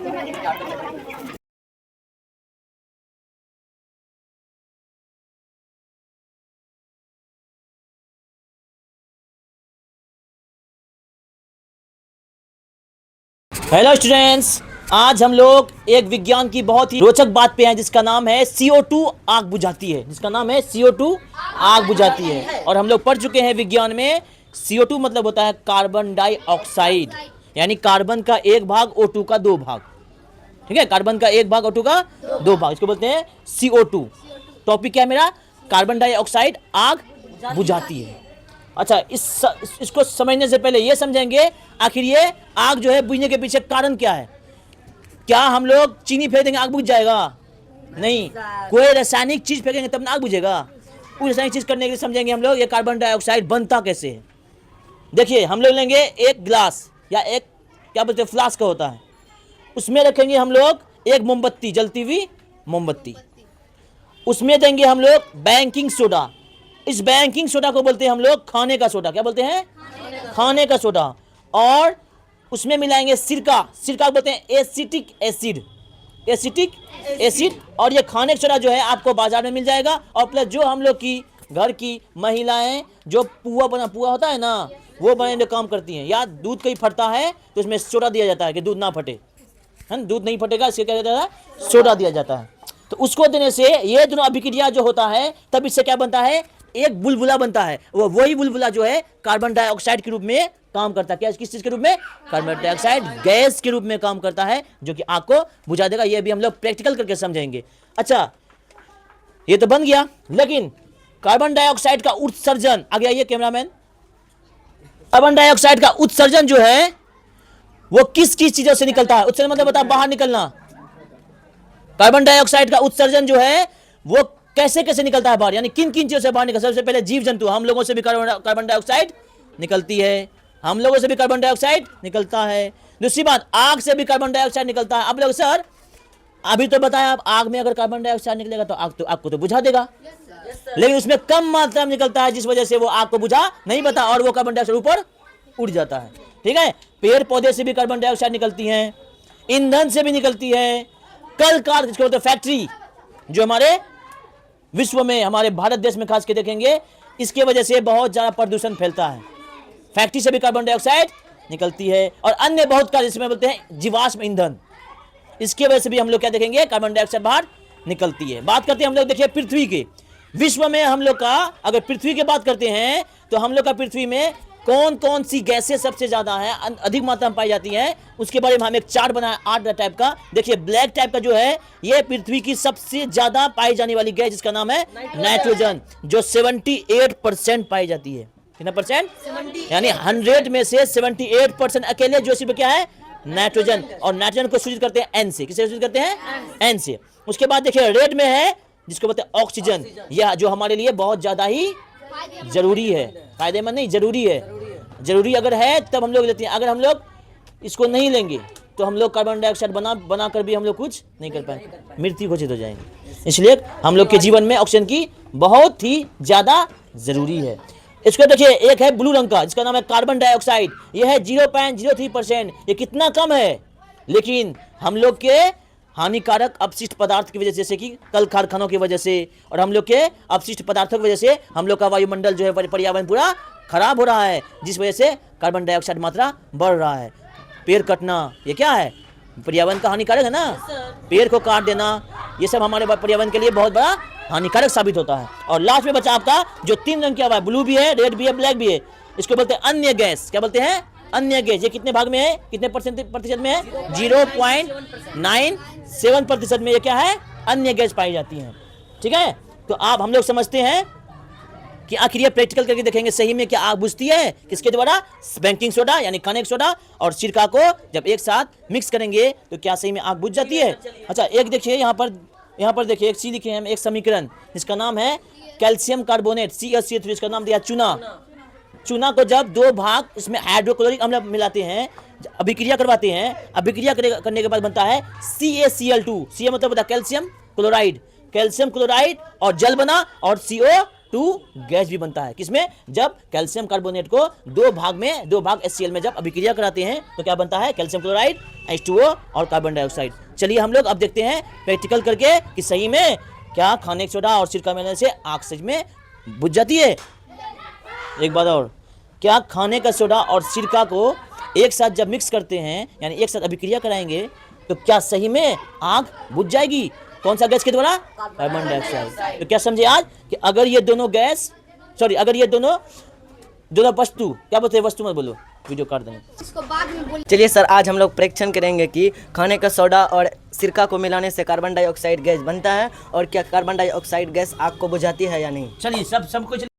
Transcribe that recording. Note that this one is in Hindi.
हेलो स्टूडेंट्स, आज हम लोग एक विज्ञान की बहुत ही रोचक बात पे हैं जिसका नाम है CO2 आग बुझाती है। जिसका नाम है CO2 आग बुझाती है। और हम लोग पढ़ चुके हैं विज्ञान में CO2 मतलब होता है कार्बन डाइऑक्साइड, यानी कार्बन का एक भाग O2 का दो भाग। ठीक है, कार्बन का एक भाग O2 का दो भाग, इसको बोलते हैं CO2। टॉपिक क्या है मेरा? कार्बन डाइऑक्साइड आग बुझाती है। अच्छा, इसको समझने से पहले ये समझेंगे आखिर ये आग जो है बुझने के पीछे कारण क्या है। क्या हम लोग चीनी फेंक देंगे आग बुझ जाएगा? नहीं, कोई रासायनिक चीज फेंकेंगे तब ना आग बुझेगा। उस रासायनिक चीज करने के लिए समझेंगे हम लोग ये कार्बन डाइऑक्साइड बनता कैसे है। देखिए, हम लोग लेंगे एक ग्लास या एक क्या बोलते हैं फ्लास्क का होता है, उसमें रखेंगे हम लोग एक मोमबत्ती, जलती हुई मोमबत्ती। उसमें देंगे हम लोग बेकिंग सोडा। इस बेकिंग सोडा को बोलते हैं हम लोग खाने का सोडा। क्या बोलते हैं? खाने का सोडा। और उसमें मिलाएंगे सिरका। सिरका बोलते हैं एसिटिक एसिड। Acetic acid. और ये खाने का सोडा जो है आपको बाजार में मिल जाएगा। और प्लस जो हम लोग की घर की महिलाएं जो पुआ होता है ना, वो बनाने में काम करती हैं, या दूध कहीं फटता है तो उसमें सोडा दिया जाता है कि दूध ना फटे, है ना, दूध नहीं फटेगा, इसके क्या जाता है? सोडा दिया जाता है। तो उसको देने से ये दोनों अभिक्रिया जो होता है तब इससे क्या बनता है? एक बुलबुला बनता है। वही बुलबुला जो है कार्बन डाइऑक्साइड के रूप में काम करता है। क्या, किस चीज के रूप में? कार्बन डाइऑक्साइड गैस के रूप में काम करता है, जो कि आग को बुझा देगा। ये भी हम लोग प्रैक्टिकल करके समझेंगे। अच्छा, ये तो बन गया, लेकिन कार्बन डाइऑक्साइड का उत्सर्जन, आगे आइए कैमरामैन। कार्बन डाइऑक्साइड का उत्सर्जन जो है वो किस किस चीजों से निकलता है? उत्सर्जन मतलब बता, बाहर निकलना। कार्बन डाइऑक्साइड का उत्सर्जन जो है वो कैसे कैसे निकलता है बाहर, यानी किन किन चीजों से बाहर निकलता है? सबसे पहले जीव जंतु, हम लोगों से भी कार्बन डाइऑक्साइड निकलती है। हम लोगों से भी कार्बन डाइऑक्साइड निकलता है। दूसरी बात, आग से भी कार्बन डाइऑक्साइड निकलता है। अब लोग सर अभी तो बताया, आप आग में अगर कार्बन डाइऑक्साइड निकलेगा तो आग को तो बुझा देगा, लेकिन उसमें कम मात्रा में निकलता है जिस वजह से वो आग को बुझा नहीं पाता और वो कार्बन डाइऑक्साइड ऊपर उड़ जाता है। ठीक है, पेड़ पौधे से भी कार्बन डाइऑक्साइड निकलती है, ईंधन से भी निकलती है, कल कार फैक्ट्री जो हमारे विश्व में, हमारे भारत देश में खास के देखेंगे, इसके वजह से बहुत ज्यादा प्रदूषण फैलता है। फैक्ट्री से भी कार्बन डाइऑक्साइड निकलती है। और अन्य बहुत कार्य जिसमें बोलते हैं जीवाश्म ईंधन, इसके वजह से भी हम लोग क्या देखेंगे? कार्बन डाइऑक्साइड बाहर निकलती है। बात करते हैं हम लोग, देखिए पृथ्वी के, विश्व में हम लोग का अगर पृथ्वी की बात करते हैं तो हम लोग का पृथ्वी में कौन कौन सी गैसें सबसे ज्यादा है, अधिक मात्रा में पाई जाती हैं, उसके बारे में हम एक चार्ट बनाया 8 टाइप का। देखिए, ब्लैक टाइप का जो है ये पृथ्वी की सबसे ज्यादा पाई जाने वाली गैस, जिसका नाम है नाइट्रोजन, जो 78% पाई जाती है। कितना परसेंट? यानी 100 में से 78% अकेले जो सिर्फ क्या है? नाइट्रोजन। और नाइट्रोजन को सूचित करते हैं एन से। किससे सूचित करते हैं? एन से। उसके बाद देखिए रेड में है जिसको बोलते हैं ऑक्सीजन, यह जो हमारे लिए बहुत ज्यादा ही जरूरी है, फायदेमंद नहीं, जरूरी है। जरूरी अगर है तब हम लोग लेते हैं, अगर हम लोग इसको नहीं लेंगे तो हम लोग कार्बन डाइऑक्साइड बना कर भी हम लोग कुछ नहीं कर पाएंगे, मृत्यु घोषित हो जाएंगे। इसलिए हम लोग के जीवन में ऑक्सीजन की बहुत ही ज्यादा जरूरी है। इसको देखिए, एक है ब्लू रंग का जिसका नाम है कार्बन डाइऑक्साइड, यह है 0.03%। ये कितना कम है, लेकिन हम लोग के हानिकारक अपशिष्ट पदार्थ की वजह से, जैसे कि कल कारखानों की वजह से और हम लोग के अपशिष्ट पदार्थों की वजह से हम लोग का वायुमंडल जो है, पर्यावरण पूरा खराब हो रहा है, जिस वजह से कार्बन डाइऑक्साइड मात्रा बढ़ रहा है। पेड़ कटना, ये क्या है? पर्यावरण का हानिकारक है ना। पेड़ को काट देना, ये सब हमारे पर्यावरण के लिए बहुत बड़ा हानिकारक साबित होता है। और लास्ट में बचा आपका जो 3 रंग किया हुआ है, ब्लू भी है, रेड भी है, ब्लैक भी है, इसको बोलते हैं अन्य गैस। क्या बोलते हैं? अन्य गैस। ये कितने भाग में है, कितने प्रतिशत में है? 0.97% में ये क्या है? अन्य गैस पाई जाती है। ठीक है, तो आप हम लोग समझते हैं कि आखिर ये प्रैक्टिकल करके देखेंगे सही में क्या आग बुझती है, किसके द्वारा? बेकिंग सोडा यानी खाने का सोडा और सिरका को जब एक साथ मिक्स करेंगे तो क्या सही में आग बुझ जाती है? अच्छा, एक देखिए यहाँ पर देखिए एक सी लिखे हैं, एक समीकरण जिसका नाम है कैल्शियम कार्बोनेट CaCO3, इसका नाम दिया चूना। चूना को जब 2 भाग इसमें हाइड्रोक्लोरिक अम्ल मिलाते हैं, अभिक्रिया करवाते हैं, अभिक्रिया करने के बाद बनता है CaCl2। Ca मतलब होता है कैल्शियम क्लोराइड, कैल्शियम क्लोराइड और जल बना और CO CO2 गैस भी बनता है। किसमें? जब कैल्शियम कार्बोनेट को दो भाग HCl में जब अभिक्रिया कराते हैं तो क्या बनता है? कैल्शियम क्लोराइड, H2O और कार्बन डाइऑक्साइड। चलिए हम लोग अब देखते हैं प्रैक्टिकल करके कि सही में क्या खाने का सोडा और सिरका मिलाने से आग सच में बुझ जाती है। एक बात और, क्या खाने का सोडा और सिरका को एक साथ जब मिक्स करते हैं यानी एक साथ अभिक्रिया कराएंगे तो क्या सही में आग बुझ जाएगी? कौन सा गैस के द्वारा? Carbon dioxide. तो क्या समझे आज कि अगर ये दोनों अगर ये दोनों वस्तु, क्या बोलते हैं वस्तु मत बोलो, वीडियो काट देंगे। चलिए सर, आज हम लोग परीक्षण करेंगे कि खाने का सोडा और सिरका को मिलाने से कार्बन डाइऑक्साइड गैस बनता है और क्या कार्बन डाइऑक्साइड गैस आग को बुझाती है या नहीं। चलिए सबको